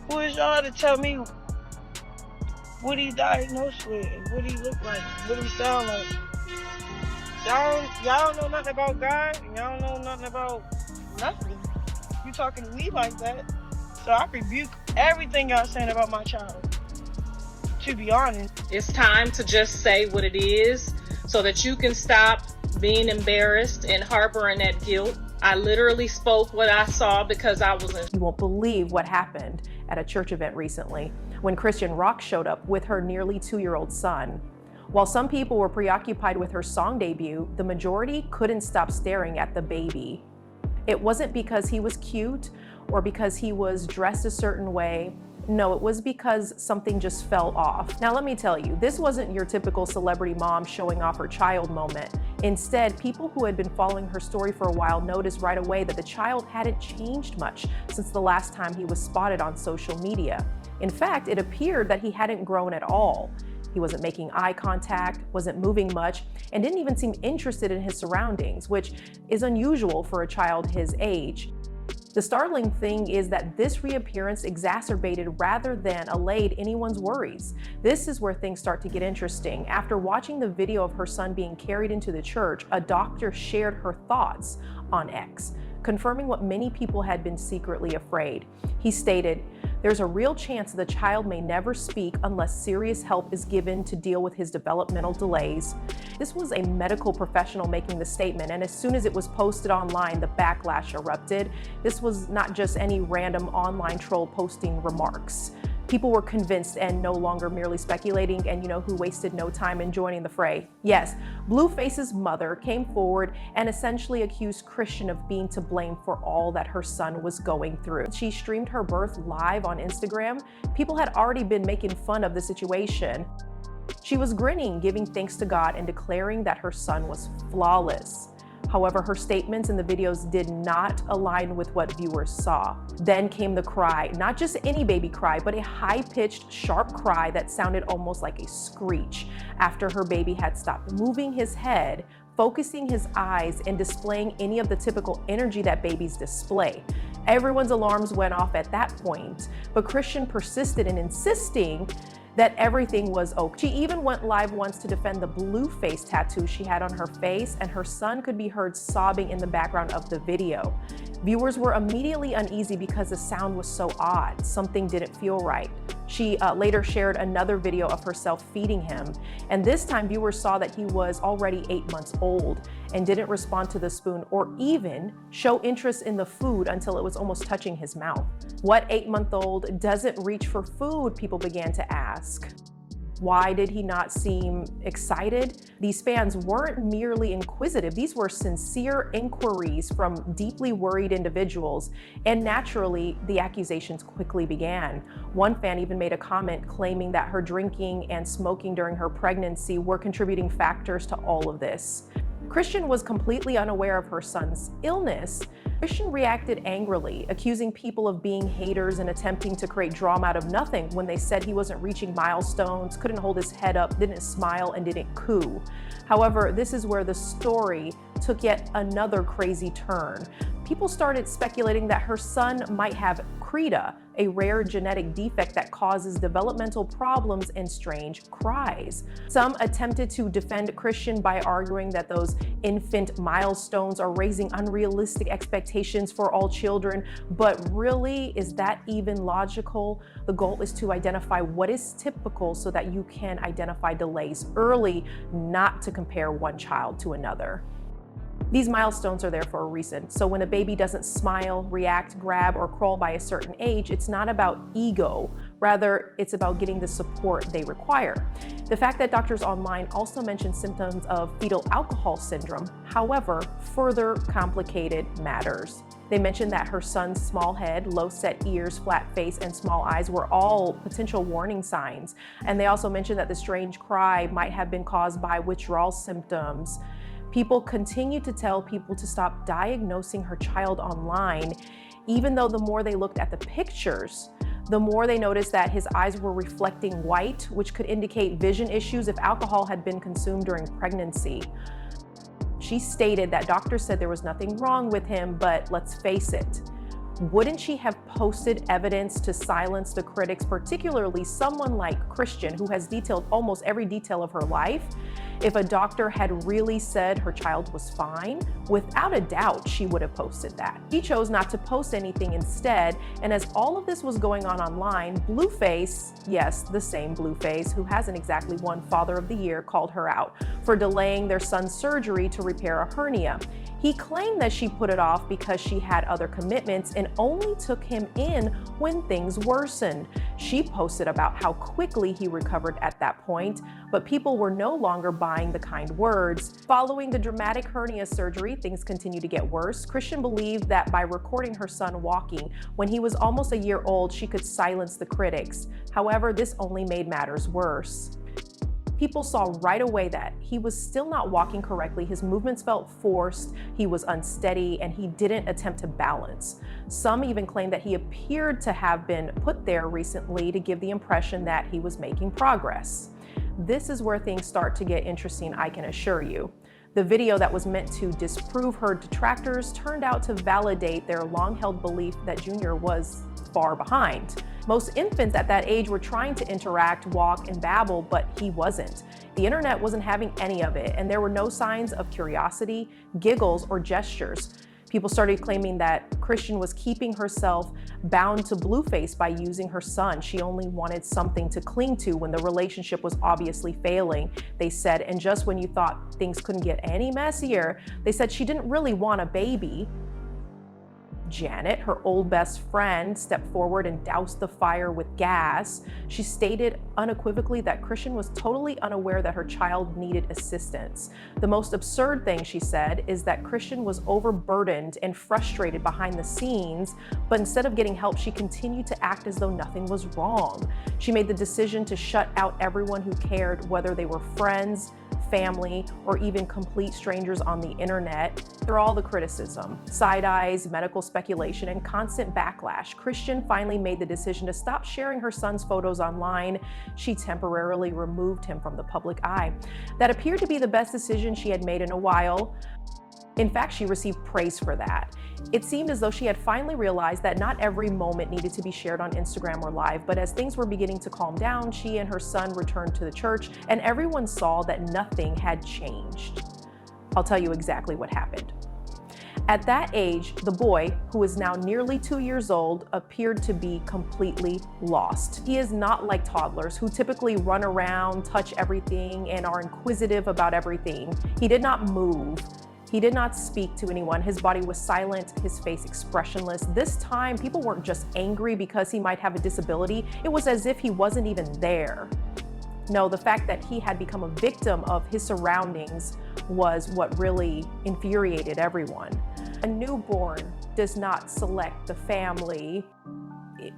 Who is y'all to tell me what he diagnosed with, what he look like, what he sound like? Y'all don't know nothing about God, and y'all don't know nothing about nothing. You talking to me like that? So I rebuke everything y'all saying about my child, to be honest. It's time to just say what it is so that you can stop being embarrassed and harboring that guilt. I literally spoke what I saw because I was in. You won't believe what happened at a church event recently when Christian Rock showed up with her nearly 2-year-old son. While some people were preoccupied with her song debut, the majority couldn't stop staring at the baby. It wasn't because he was cute or because he was dressed a certain way. No, it was because something just fell off. Now, let me tell you, this wasn't your typical celebrity mom showing off her child moment. Instead, people who had been following her story for a while noticed right away that the child hadn't changed much since the last time he was spotted on social media. In fact, it appeared that he hadn't grown at all. He wasn't making eye contact, wasn't moving much, and didn't even seem interested in his surroundings, which is unusual for a child his age. The startling thing is that this reappearance exacerbated rather than allayed anyone's worries. This is where things start to get interesting. After watching the video of her son being carried into the church, a doctor shared her thoughts on X, confirming what many people had been secretly afraid. He stated, "There's a real chance the child may never speak unless serious help is given to deal with his developmental delays." This was a medical professional making the statement, and as soon as it was posted online, the backlash erupted. This was not just any random online troll posting remarks. People were convinced and no longer merely speculating, and you know who wasted no time in joining the fray? Yes, Blueface's mother came forward and essentially accused Chrisean of being to blame for all that her son was going through. She streamed her birth live on Instagram. People had already been making fun of the situation. She was grinning, giving thanks to God and declaring that her son was flawless. However, her statements in the videos did not align with what viewers saw. Then came the cry, not just any baby cry, but a high-pitched, sharp cry that sounded almost like a screech after her baby had stopped moving his head, focusing his eyes, and displaying any of the typical energy that babies display. Everyone's alarms went off at that point, but Chrisean persisted in insisting that everything was okay. She even went live once to defend the Blueface tattoo she had on her face, and her son could be heard sobbing in the background of the video. Viewers were immediately uneasy because the sound was so odd. Something didn't feel right. She later shared another video of herself feeding him, and this time viewers saw that he was already 8 months old and didn't respond to the spoon or even show interest in the food until it was almost touching his mouth. What 8-month-old doesn't reach for food, people began to ask. Why did he not seem excited? These fans weren't merely inquisitive. These were sincere inquiries from deeply worried individuals, and naturally, the accusations quickly began. One fan even made a comment claiming that her drinking and smoking during her pregnancy were contributing factors to all of this. Chrisean was completely unaware of her son's illness. Chrisean reacted angrily, accusing people of being haters and attempting to create drama out of nothing when they said he wasn't reaching milestones, couldn't hold his head up, didn't smile, and didn't coo. However, this is where the story took yet another crazy turn. People started speculating that her son might have CRIES, a rare genetic defect that causes developmental problems and strange cries. Some attempted to defend Chrisean by arguing that those infant milestones are raising unrealistic expectations for all children, but really, is that even logical? The goal is to identify what is typical so that you can identify delays early, not to compare one child to another. These milestones are there for a reason. So when a baby doesn't smile, react, grab, or crawl by a certain age, it's not about ego. Rather, it's about getting the support they require. The fact that doctors online also mention symptoms of fetal alcohol syndrome, however, further complicated matters. They mentioned that her son's small head, low-set ears, flat face, and small eyes were all potential warning signs. And they also mentioned that the strange cry might have been caused by withdrawal symptoms. People continue to tell people to stop diagnosing her child online, even though the more they looked at the pictures, the more they noticed that his eyes were reflecting white, which could indicate vision issues if alcohol had been consumed during pregnancy. She stated that doctors said there was nothing wrong with him, but let's face it, Wouldn't she have posted evidence to silence the critics, particularly someone like Chrisean, who has detailed almost every detail of her life? If a doctor had really said her child was fine, without a doubt, she would have posted that. She chose not to post anything instead, and as all of this was going on online, Blueface, yes, the same Blueface, who hasn't exactly won Father of the Year, called her out for delaying their son's surgery to repair a hernia. He claimed that she put it off because she had other commitments and only took him in when things worsened. She posted about how quickly he recovered at that point, but people were no longer buying the kind words. Following the dramatic hernia surgery, things continued to get worse. Chrisean believed that by recording her son walking when he was almost a year old, she could silence the critics. However, this only made matters worse. People saw right away that he was still not walking correctly, his movements felt forced, he was unsteady, and he didn't attempt to balance. Some even claimed that he appeared to have been put there recently to give the impression that he was making progress. This is where things start to get interesting, I can assure you. The video that was meant to disprove her detractors turned out to validate their long-held belief that Jr. was far behind. Most infants at that age were trying to interact, walk, and babble, but he wasn't. The internet wasn't having any of it, and there were no signs of curiosity, giggles, or gestures. People started claiming that Chrisean was keeping herself bound to Blueface by using her son. She only wanted something to cling to when the relationship was obviously failing, they said. And just when you thought things couldn't get any messier, they said she didn't really want a baby. Janet, her old best friend, stepped forward and doused the fire with gas. She stated unequivocally that Chrisean was totally unaware that her child needed assistance. The most absurd thing, she said, is that Chrisean was overburdened and frustrated behind the scenes, but instead of getting help, she continued to act as though nothing was wrong. She made the decision to shut out everyone who cared, whether they were friends, family, or even complete strangers on the internet. Through all the criticism, side eyes, medical speculation, and constant backlash, Chrisean finally made the decision to stop sharing her son's photos online. She temporarily removed him from the public eye. That appeared to be the best decision she had made in a while. In fact, she received praise for that. It seemed as though she had finally realized that not every moment needed to be shared on Instagram or Live, but as things were beginning to calm down, she and her son returned to the church, and everyone saw that nothing had changed. I'll tell you exactly what happened. At that age, the boy, who is now nearly 2 years old, appeared to be completely lost. He is not like toddlers who typically run around, touch everything, and are inquisitive about everything. He did not move. He did not speak to anyone. His body was silent, his face expressionless. This time, people weren't just angry because he might have a disability. It was as if he wasn't even there. No, the fact that he had become a victim of his surroundings was what really infuriated everyone. A newborn does not select the family.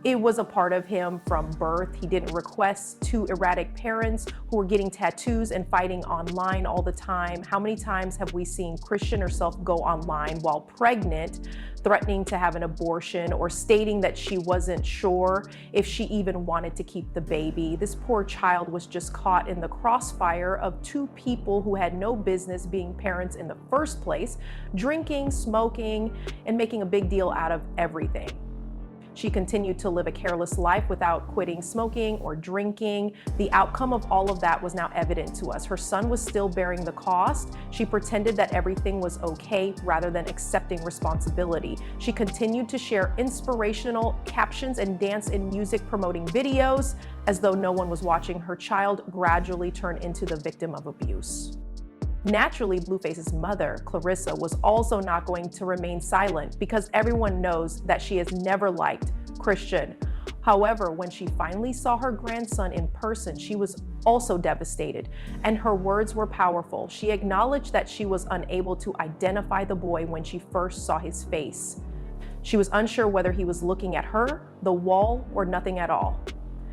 It was a part of him from birth. He didn't request two erratic parents who were getting tattoos and fighting online all the time. How many times have we seen Chrisean herself go online while pregnant, threatening to have an abortion or stating that she wasn't sure if she even wanted to keep the baby? This poor child was just caught in the crossfire of two people who had no business being parents in the first place, drinking, smoking, and making a big deal out of everything. She continued to live a careless life without quitting smoking or drinking. The outcome of all of that was now evident to us. Her son was still bearing the cost. She pretended that everything was okay rather than accepting responsibility. She continued to share inspirational captions and dance and music promoting videos as though no one was watching. Her child gradually turned into the victim of abuse. Naturally, Blueface's mother, Clarissa, was also not going to remain silent because everyone knows that she has never liked Chrisean. However, when she finally saw her grandson in person, she was also devastated, and her words were powerful. She acknowledged that she was unable to identify the boy when she first saw his face. She was unsure whether he was looking at her, the wall, or nothing at all.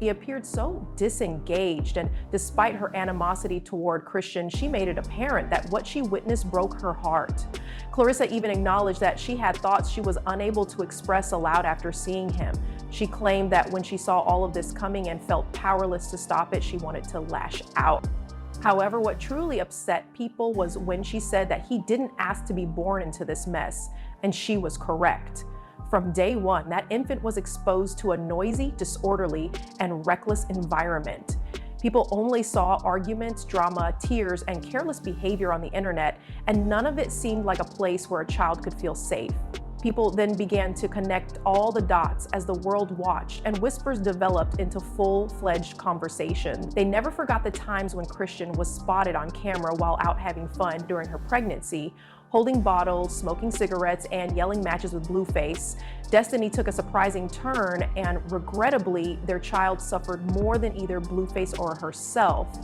He appeared so disengaged, and despite her animosity toward Chrisean, she made it apparent that what she witnessed broke her heart. Clarissa even acknowledged that she had thoughts she was unable to express aloud after seeing him. She claimed that when she saw all of this coming and felt powerless to stop it, she wanted to lash out. However, what truly upset people was when she said that he didn't ask to be born into this mess, and she was correct. From day one, that infant was exposed to a noisy, disorderly, and reckless environment. People only saw arguments, drama, tears, and careless behavior on the internet, and none of it seemed like a place where a child could feel safe. People then began to connect all the dots as the world watched, and whispers developed into full-fledged conversation. They never forgot the times when Chrisean was spotted on camera while out having fun during her pregnancy, holding bottles, smoking cigarettes, and yelling matches with Blueface. Destiny took a surprising turn, and regrettably, their child suffered more than either Blueface or herself.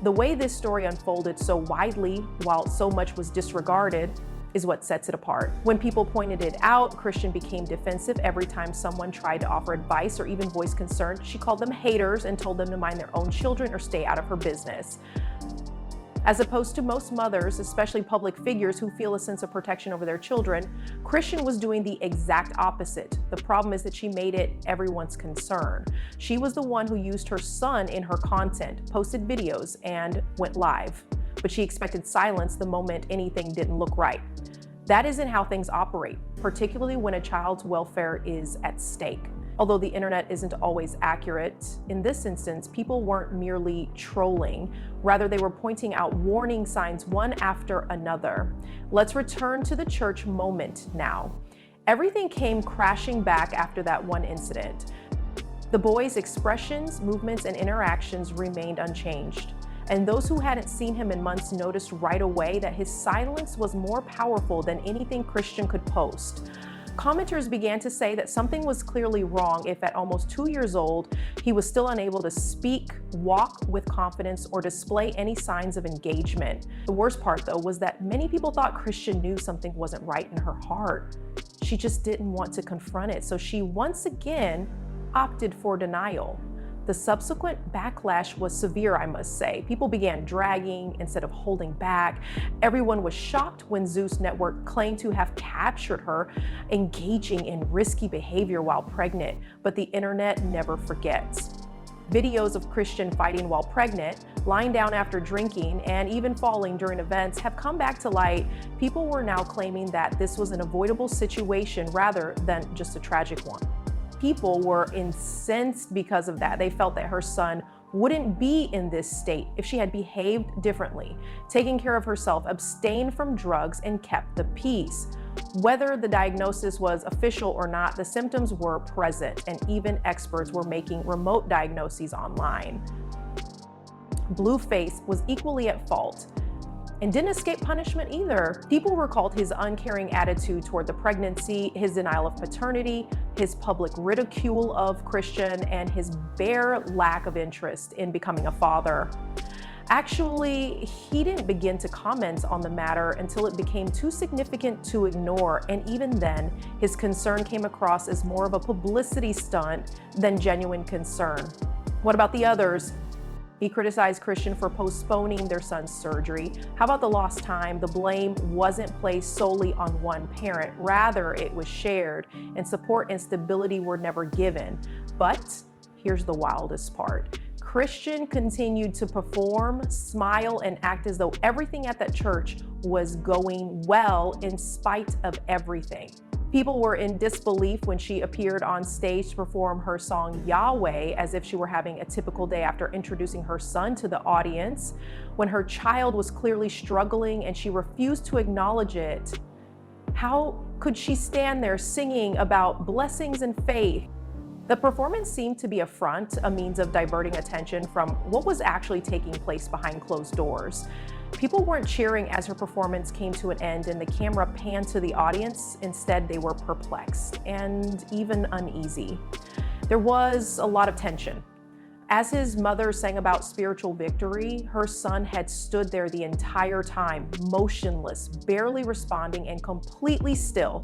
The way this story unfolded so widely, while so much was disregarded, is what sets it apart. When people pointed it out, Chrisean became defensive every time someone tried to offer advice or even voice concern. She called them haters and told them to mind their own children or stay out of her business. As opposed to most mothers, especially public figures who feel a sense of protection over their children, Chrisean was doing the exact opposite. The problem is that she made it everyone's concern. She was the one who used her son in her content, posted videos, and went live. But she expected silence the moment anything didn't look right. That isn't how things operate, particularly when a child's welfare is at stake. Although the internet isn't always accurate, in this instance, people weren't merely trolling. Rather, they were pointing out warning signs one after another. Let's return to the church moment now. Everything came crashing back after that one incident. The boy's expressions, movements, and interactions remained unchanged. And those who hadn't seen him in months noticed right away that his silence was more powerful than anything Chrisean could post. Commenters began to say that something was clearly wrong if at almost 2 years old, he was still unable to speak, walk with confidence, or display any signs of engagement. The worst part, though, was that many people thought Chrisean knew something wasn't right in her heart. She just didn't want to confront it, so she once again opted for denial. The subsequent backlash was severe, I must say. People began dragging instead of holding back. Everyone was shocked when Zeus Network claimed to have captured her engaging in risky behavior while pregnant, but the internet never forgets. Videos of Chrisean fighting while pregnant, lying down after drinking, and even falling during events have come back to light. People were now claiming that this was an avoidable situation rather than just a tragic one. People were incensed because of that. They felt that her son wouldn't be in this state if she had behaved differently, taken care of herself, abstained from drugs, and kept the peace. Whether the diagnosis was official or not, the symptoms were present, and even experts were making remote diagnoses online. Blueface was equally at fault and didn't escape punishment either. People recalled his uncaring attitude toward the pregnancy, his denial of paternity, his public ridicule of Chrisean, and his bare lack of interest in becoming a father. Actually, he didn't begin to comment on the matter until it became too significant to ignore, and even then, his concern came across as more of a publicity stunt than genuine concern. What about the others? He criticized Chrisean for postponing their son's surgery. How about the lost time? The blame wasn't placed solely on one parent. Rather, it was shared, and support and stability were never given. But here's the wildest part. Chrisean continued to perform, smile, and act as though everything at that church was going well in spite of everything. People were in disbelief when she appeared on stage to perform her song Yahweh as if she were having a typical day after introducing her son to the audience, when her child was clearly struggling and she refused to acknowledge it. How could she stand there singing about blessings and faith? The performance seemed to be a front, a means of diverting attention from what was actually taking place behind closed doors. People weren't cheering as her performance came to an end and the camera panned to the audience. Instead, they were perplexed and even uneasy. There was a lot of tension. As his mother sang about spiritual victory, her son had stood there the entire time, motionless, barely responding, and completely still.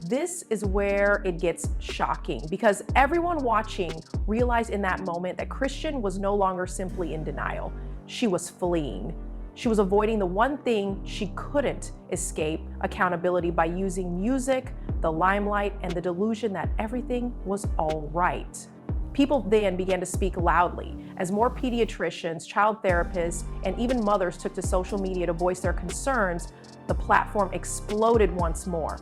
This is where it gets shocking because everyone watching realized in that moment that Chrisean was no longer simply in denial. She was fleeing. She was avoiding the one thing she couldn't escape, accountability, by using music, the limelight, and the delusion that everything was all right. People then began to speak loudly as more pediatricians, child therapists, and even mothers took to social media to voice their concerns. The platform exploded once more.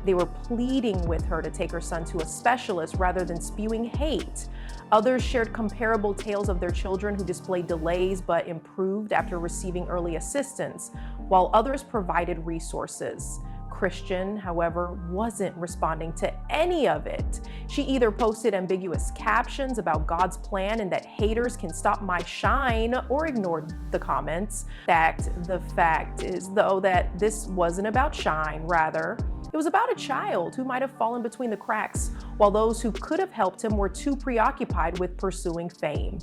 They were pleading with her to take her son to a specialist rather than spewing hate. Others shared comparable tales of their children who displayed delays but improved after receiving early assistance, while others provided resources. Chrisean, however, wasn't responding to any of it. She either posted ambiguous captions about God's plan and that haters can stop my shine, or ignored the comments. The fact is, though, that this wasn't about shine. Rather, it was about a child who might have fallen between the cracks, while those who could have helped him were too preoccupied with pursuing fame.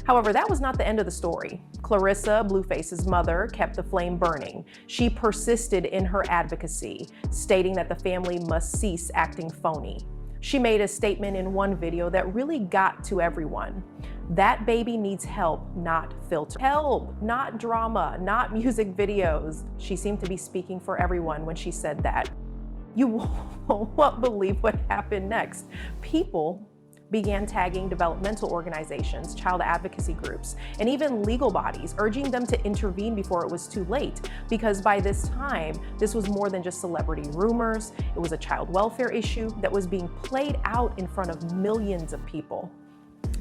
However, that was not the end of the story. Clarissa, Blueface's mother, kept the flame burning. She persisted in her advocacy, stating that the family must cease acting phony. She made a statement in one video that really got to everyone. That baby needs help, not filter. Help, not drama, not music videos. She seemed to be speaking for everyone when she said that. You won't believe what happened next. People began tagging developmental organizations, child advocacy groups, and even legal bodies, urging them to intervene before it was too late. Because by this time, this was more than just celebrity rumors. It was a child welfare issue that was being played out in front of millions of people.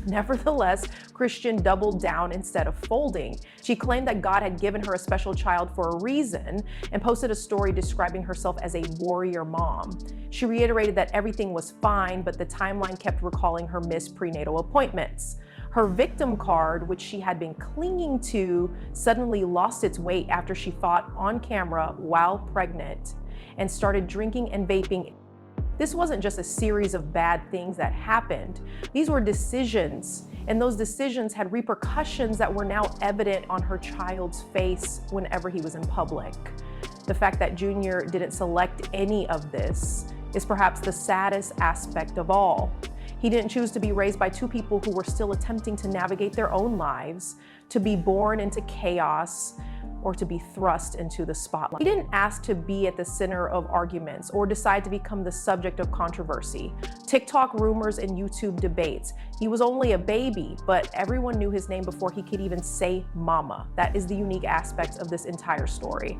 Nevertheless, Chrisean doubled down instead of folding. She claimed that God had given her a special child for a reason and posted a story describing herself as a warrior mom. She reiterated that everything was fine, but the timeline kept recalling her missed prenatal appointments. Her victim card, which she had been clinging to, suddenly lost its weight after she fought on camera while pregnant and started drinking and vaping. This wasn't just a series of bad things that happened. These were decisions, and those decisions had repercussions that were now evident on her child's face whenever he was in public. The fact that Junior didn't select any of this is perhaps the saddest aspect of all. He didn't choose to be raised by two people who were still attempting to navigate their own lives, to be born into chaos, or to be thrust into the spotlight. He didn't ask to be at the center of arguments or decide to become the subject of controversy, TikTok rumors, and YouTube debates. He was only a baby, but everyone knew his name before he could even say mama. That is the unique aspect of this entire story.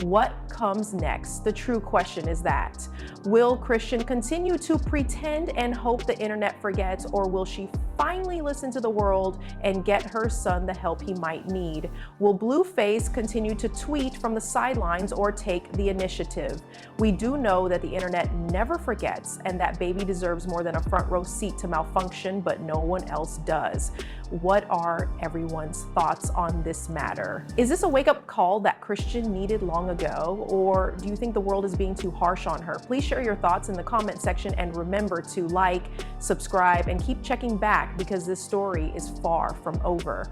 What comes next? The true question is that, will Chrisean continue to pretend and hope the internet forgets, or will she finally listen to the world and get her son the help he might need? Will Blueface continue to tweet from the sidelines or take the initiative? We do know that the internet never forgets, and that baby deserves more than a front row seat to malfunction, but no one else does. What are everyone's thoughts on this matter? Is this a wake-up call that Chrisean needed long ago, or do you think the world is being too harsh on her? Please share your thoughts in the comment section, and remember to like, subscribe, and keep checking back because this story is far from over.